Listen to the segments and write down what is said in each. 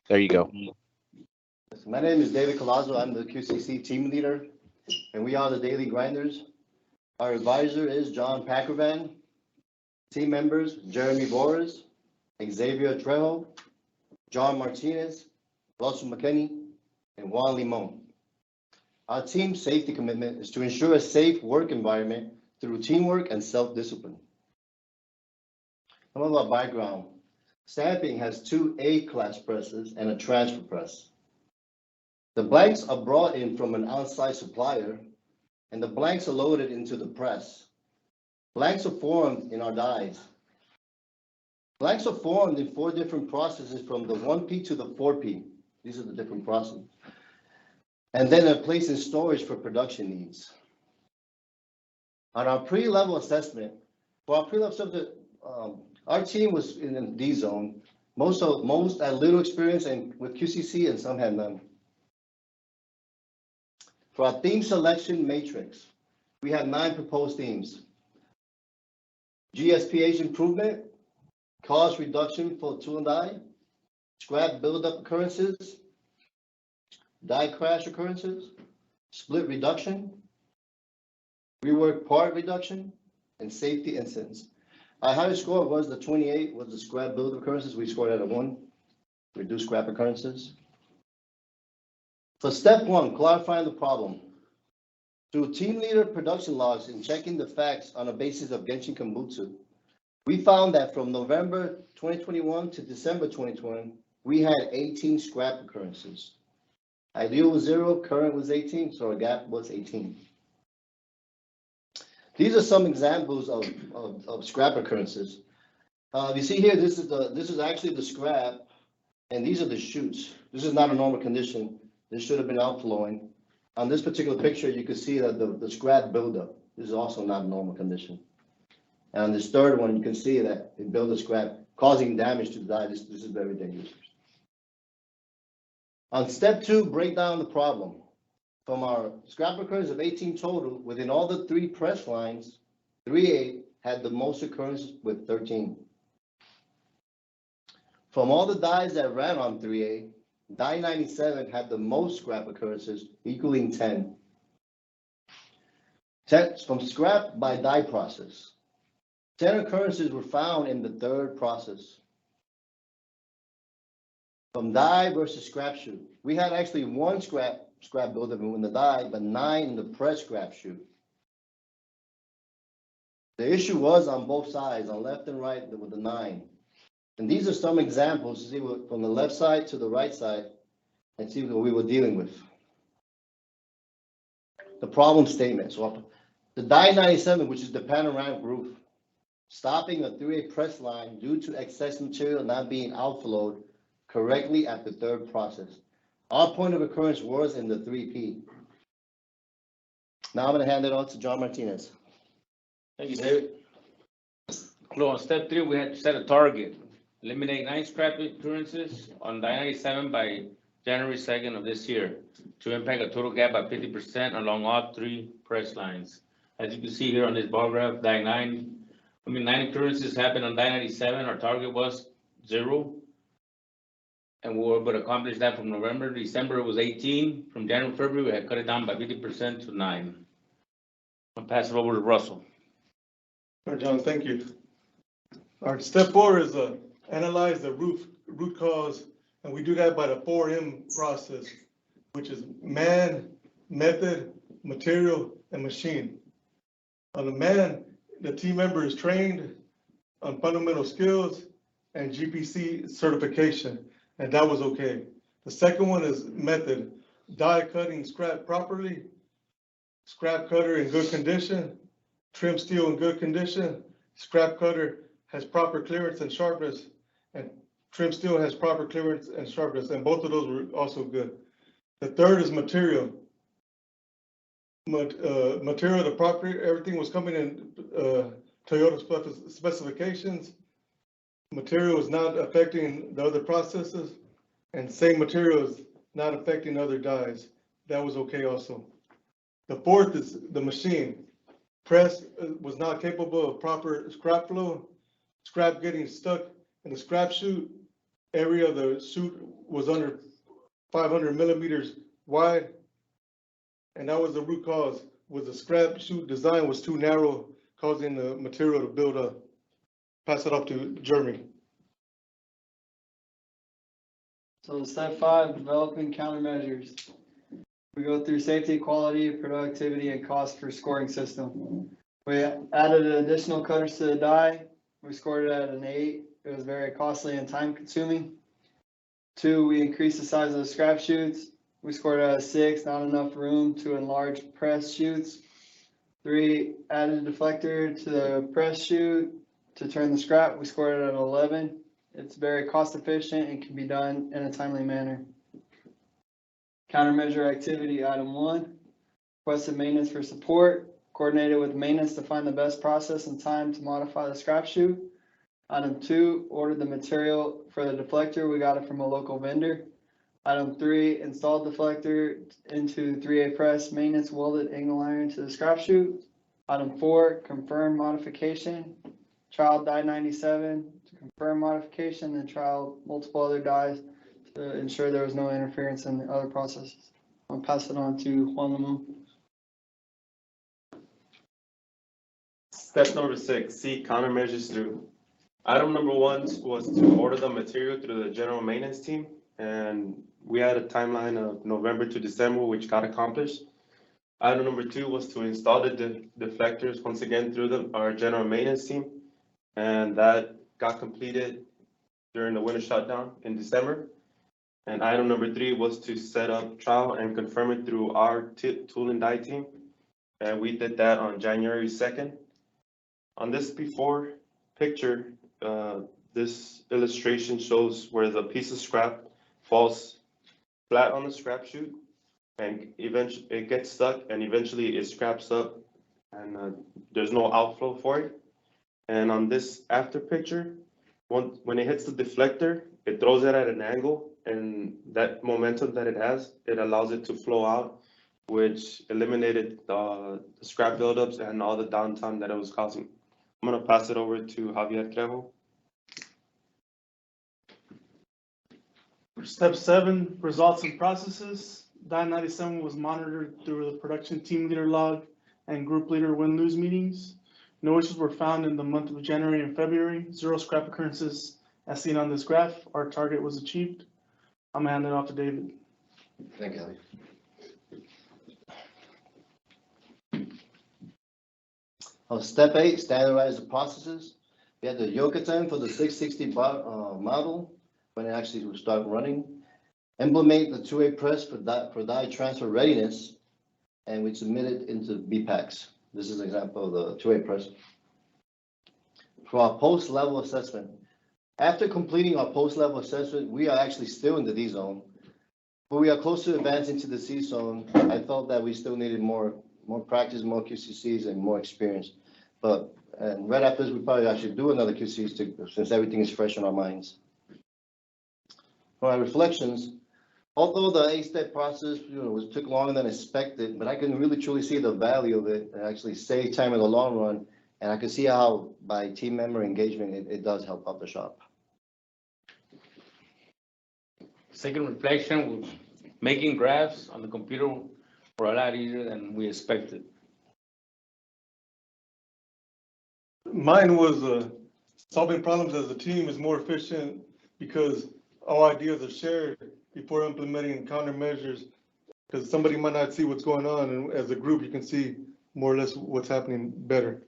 There you go. My name is David Colazzo. I'm the QCC team leader, and we are the Daily Grinders. Our advisor is John Packervan. Team members, Jeremy Boris, Xavier Trejo, John Martinez, Russell McKinney, and Juan Limon. Our team's safety commitment is to ensure a safe work environment through teamwork and self-discipline. Some of our background. Stamping has 2 A-class presses and a transfer press. The blanks are brought in from an outside supplier, and the blanks are loaded into the press. Blanks are formed in our dies. Blanks are formed in 4 different processes from the 1P to the 4P. These are the different processes. And then they're placed in storage for production needs. On our pre-level assessment, for our pre-level subject, our team was in the D zone. Most had little experience with QCC, and some had none. For our theme selection matrix, we had 9 proposed themes. GSPH improvement, cost reduction for tool and die, scrap buildup occurrences, die crash occurrences, split reduction, rework part reduction, and safety incidents. Our highest score was the 28, was the scrap buildup occurrences. We scored at a 1, reduced scrap occurrences. For step 1, clarifying the problem. Through team leader production logs and checking the facts on a basis of Genshin Kombutsu, we found that from November 2021 to December 2020, we had 18 scrap occurrences. Ideal was 0, current was 18, so our gap was 18. These are some examples of scrap occurrences. You see here, this is actually the scrap, and these are the chutes. This is not a normal condition. This should have been outflowing. On this particular picture, you can see that the scrap buildup. This is also not a normal condition. And on this third one, you can see that it built a scrap, causing damage to the die. This is very dangerous. On step 2, break down the problem. From our scrap occurrence of 18 total, within all the 3 press lines, 3A had the most occurrence with 13. From all the dies that ran on 3A, die 97 had the most scrap occurrences, equaling 10. From scrap by die process, 10 occurrences were found in the 3rd process. From die versus scrap chute, we had actually 1 scrap buildup in the die, but 9 in the press scrap chute. The issue was on both sides, on left and right, with the 9. And these are some examples to see what, from the left side to the right side, and see what we were dealing with. The problem statement. So the die 97, which is the panoramic roof, stopping a 3A press line due to excess material not being outflowed correctly at the 3rd process. Our point of occurrence was in the 3P. Now I'm going to hand it on to John Martinez. Thank you, David. So on step 3, we had to set a target. Eliminate 9 scrap occurrences on die 97 by January 2nd of this year to impact a total gap by 50% along all 3 press lines. As you can see here on this bar graph, 9 occurrences happened on die 97. Our target was 0. And we were able to accomplish that from November to December. It was 18. From January to February, we had cut it down by 50% to 9. I'll pass it over to Russell. All right, John, thank you. All right, step 4 is analyze the root cause, and we do that by the 4M process, which is man, method, material, and machine. On the man, the team member is trained on fundamental skills and GPC certification, and that was okay. The second one is method, die cutting scrap properly, scrap cutter in good condition, trim steel in good condition, scrap cutter has proper clearance and sharpness, and trim steel has proper clearance and sharpness, and both of those were also good. The third is material. Material, the property, everything was coming in Toyota specifications. Material is not affecting the other processes, and same material is not affecting other dies. That was okay also. The fourth is the machine. Press was not capable of proper scrap flow, scrap getting stuck in the scrap chute, area of the chute was under 500 millimeters wide. And that was the root cause, was the scrap chute design was too narrow, causing the material to build up. Pass it off to Jeremy. So step 5, developing countermeasures. We go through safety, quality, productivity, and cost for scoring system. We added additional cutters to the die. We scored it at an 8. It was very costly and time consuming. 2, we increased the size of the scrap chutes. We scored at a 6, not enough room to enlarge press chutes. 3, added a deflector to the press chute to turn the scrap. We scored it at 11. It's very cost efficient and can be done in a timely manner. Countermeasure activity, item 1, requested maintenance for support, coordinated with maintenance to find the best process and time to modify the scrap chute. Item 2, ordered the material for the deflector. We got it from a local vendor. Item 3, installed deflector into 3A press, maintenance welded angle iron to the scrap chute. Item 4, confirmed modification, trial die 97 to confirm modification, and trial multiple other dies to ensure there was no interference in the other processes. I'll pass it on to Juan Lamon. Step number 6, see countermeasures through. Item number 1 was to order the material through the general maintenance team, and we had a timeline of November to December, which got accomplished. Item number 2 was to install the deflectors once again through our general maintenance team, and that got completed during the winter shutdown in December. And item number 3 was to set up trial and confirm it through our tool and die team, and we did that on January 2nd. On this before picture, this illustration shows where the piece of scrap falls flat on the scrap chute, and eventually it gets stuck, and eventually it scraps up, and there's no outflow for it. And on this after picture, when it hits the deflector, it throws it at an angle, and that momentum that it has, it allows it to flow out, which eliminated the scrap buildups and all the downtime that it was causing. I'm gonna pass it over to Javier Trejo. Step 7, results and processes. Die 97 was monitored through the production team leader log and group leader win-lose meetings. No issues were found in the month of January and February. 0 scrap occurrences as seen on this graph. Our target was achieved. I'm gonna hand it off to David. Thank you. Step 8, standardize the processes. We had the Yokotan for the 660 model when it actually will start running. Implement the 2A press for die transfer readiness, and we submit it into BPACs. This is an example of the 2A press. For our post-level assessment, after completing our post-level assessment, we are actually still in the D zone, but we are close to advancing to the C zone. I felt that we still needed more practice, more QCCs, and more experience. But right after this, we probably actually do another QCs since everything is fresh in our minds. For our reflections, although the 8-step process, took longer than expected, but I can really truly see the value of it and actually save time in the long run. And I can see how by team member engagement, it does help out the shop. Second reflection, making graphs on the computer were a lot easier than we expected. Mine was solving problems as a team is more efficient because all ideas are shared before implementing countermeasures, because somebody might not see what's going on, and as a group you can see more or less what's happening better.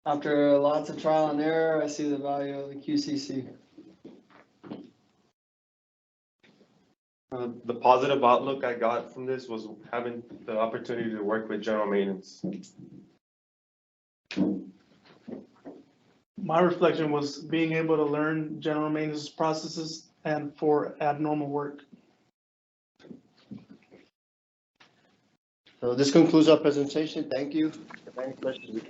After lots of trial and error, I see the value of the QCC. The positive outlook I got from this was having the opportunity to work with general maintenance. My reflection was being able to learn general maintenance processes and for abnormal work. So this concludes our presentation. Thank you. If any questions, we can